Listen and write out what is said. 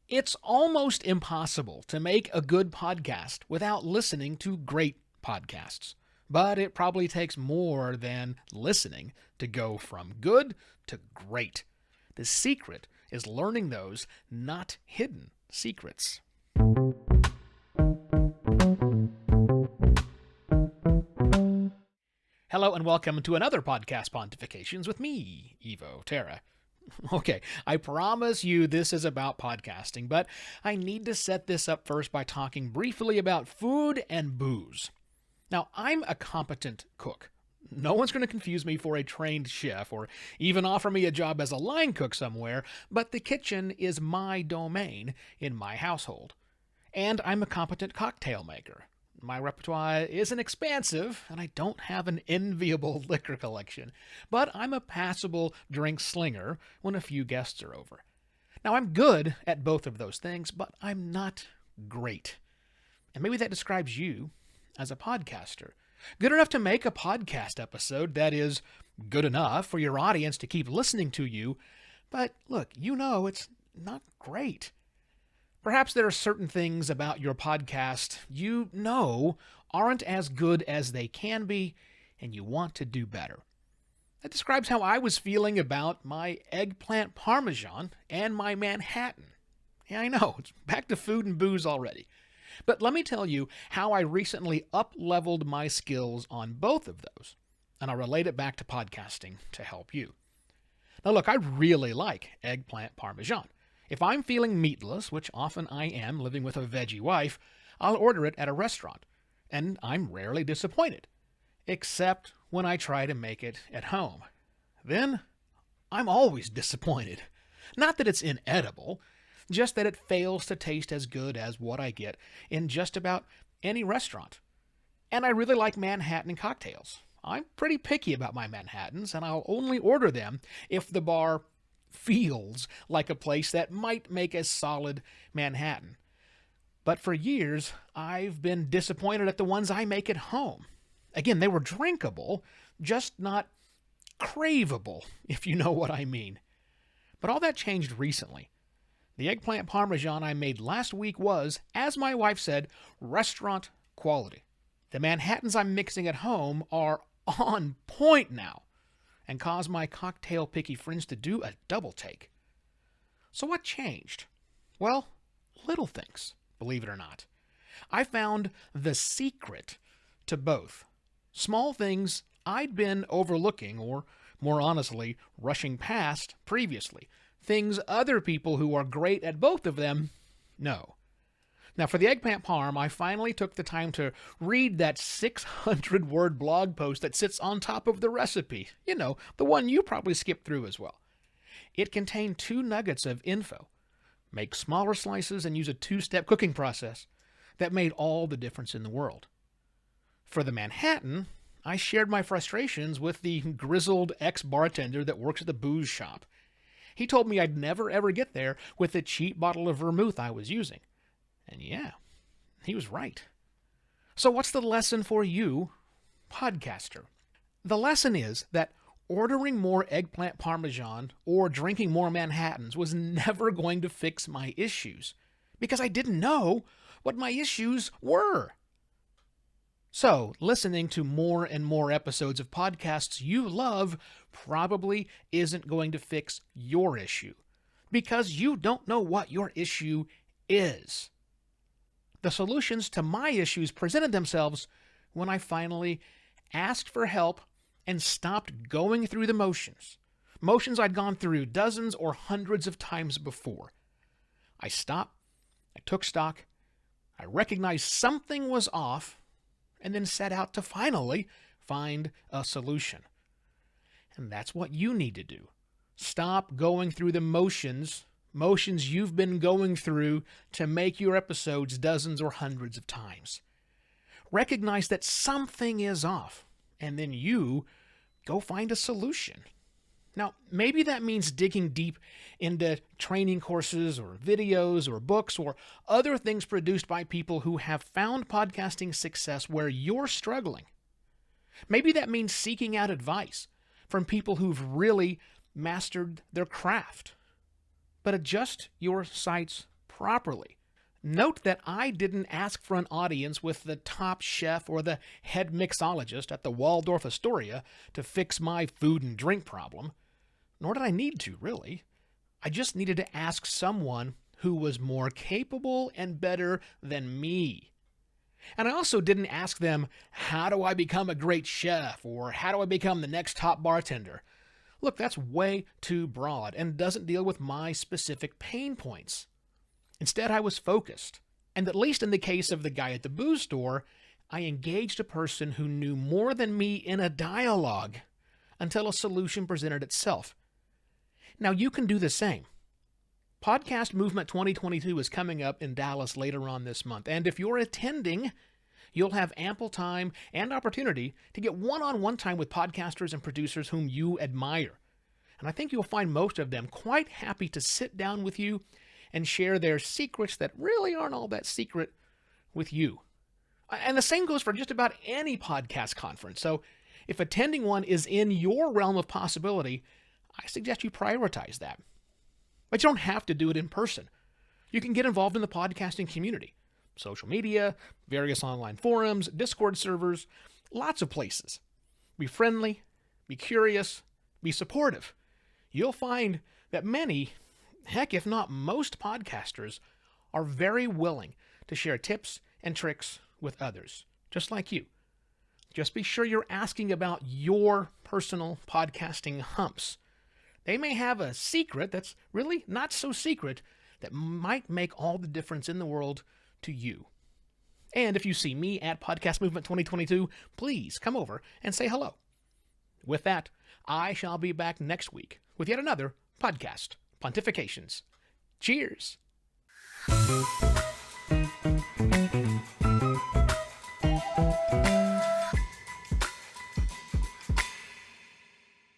It's almost impossible to make a good podcast without listening to great podcasts. But it probably takes more than listening to go from good to great. The secret is learning those not hidden secrets. Hello and welcome to another podcast Pontifications with me, Evo Terra. Okay, I promise you this is about podcasting, but I need to set this up first by talking briefly about food and booze. Now, I'm a competent cook. No one's going to confuse me for a trained chef or even offer me a job as a line cook somewhere, but the kitchen is my domain in my household. And I'm a competent cocktail maker. My repertoire isn't expansive, and I don't have an enviable liquor collection, but I'm a passable drink slinger when a few guests are over. Now, I'm good at both of those things, but I'm not great. And maybe that describes you as a podcaster. Good enough to make a podcast episode that is good enough for your audience to keep listening to you, but look, it's not great. Perhaps there are certain things about your podcast aren't as good as they can be, and you want to do better. That describes how I was feeling about my eggplant parmesan and my Manhattan. Yeah, I know, it's back to food and booze already. But let me tell you how I recently up-leveled my skills on both of those, and I'll relate it back to podcasting to help you. Now look, I really like eggplant parmesan. If I'm feeling meatless, which often I am living with a veggie wife, I'll order it at a restaurant, and I'm rarely disappointed, except when I try to make it at home. Then, I'm always disappointed. Not that it's inedible, just that it fails to taste as good as what I get in just about any restaurant. And I really like Manhattan cocktails. I'm pretty picky about my Manhattans, and I'll only order them if the bar feels like a place that might make a solid Manhattan. But for years, I've been disappointed at the ones I make at home. Again, they were drinkable, just not craveable, if you know what I mean. But all that changed recently. The eggplant parmesan I made last week was, as my wife said, restaurant quality. The Manhattans I'm mixing at home are on point now, and cause my cocktail-picky friends to do a double take. So what changed? Well, little things, believe it or not. I found the secret to both. Small things I'd been overlooking, or more honestly, rushing past previously. Things other people who are great at both of them know. Now, for the eggplant parm, I finally took the time to read that 600-word blog post that sits on top of the recipe. The one you probably skipped through as well. It contained 2 nuggets of info. Make smaller slices and use a 2-step cooking process that made all the difference in the world. For the Manhattan, I shared my frustrations with the grizzled ex-bartender that works at the booze shop. He told me I'd never ever get there with the cheap bottle of vermouth I was using. And yeah, he was right. So what's the lesson for you, podcaster? The lesson is that ordering more eggplant parmesan or drinking more Manhattans was never going to fix my issues, because I didn't know what my issues were. So, listening to more and more episodes of podcasts you love probably isn't going to fix your issue, because you don't know what your issue is. The solutions to my issues presented themselves when I finally asked for help and stopped going through the motions. Motions I'd gone through dozens or hundreds of times before. I stopped, I took stock, I recognized something was off, and then set out to finally find a solution. And that's what you need to do. Stop going through the motions you've been going through to make your episodes dozens or hundreds of times. Recognize that something is off, and then you go find a solution. Now, maybe that means digging deep into training courses or videos or books or other things produced by people who have found podcasting success where you're struggling. Maybe that means seeking out advice from people who've really mastered their craft. But adjust your sights properly. Note that I didn't ask for an audience with the top chef or the head mixologist at the Waldorf Astoria to fix my food and drink problem. Nor did I need to, really. I just needed to ask someone who was more capable and better than me. And I also didn't ask them, how do I become a great chef, or how do I become the next top bartender? Look, that's way too broad and doesn't deal with my specific pain points. Instead, I was focused. And at least in the case of the guy at the booze store, I engaged a person who knew more than me in a dialogue until a solution presented itself. Now, you can do the same. Podcast Movement 2022 is coming up in Dallas later on this month, and if you're attending, you'll have ample time and opportunity to get one-on-one time with podcasters and producers whom you admire. And I think you'll find most of them quite happy to sit down with you and share their secrets that really aren't all that secret with you. And the same goes for just about any podcast conference. So if attending one is in your realm of possibility, I suggest you prioritize that. But you don't have to do it in person. You can get involved in the podcasting community. Social media, various online forums, Discord servers, lots of places. Be friendly, be curious, be supportive. You'll find that many, heck, if not most podcasters, are very willing to share tips and tricks with others, just like you. Just be sure you're asking about your personal podcasting humps. They may have a secret that's really not so secret that might make all the difference in the world to you. And if you see me at Podcast Movement 2022, please come over and say hello. With that, I shall be back next week with yet another podcast, Pontifications. Cheers!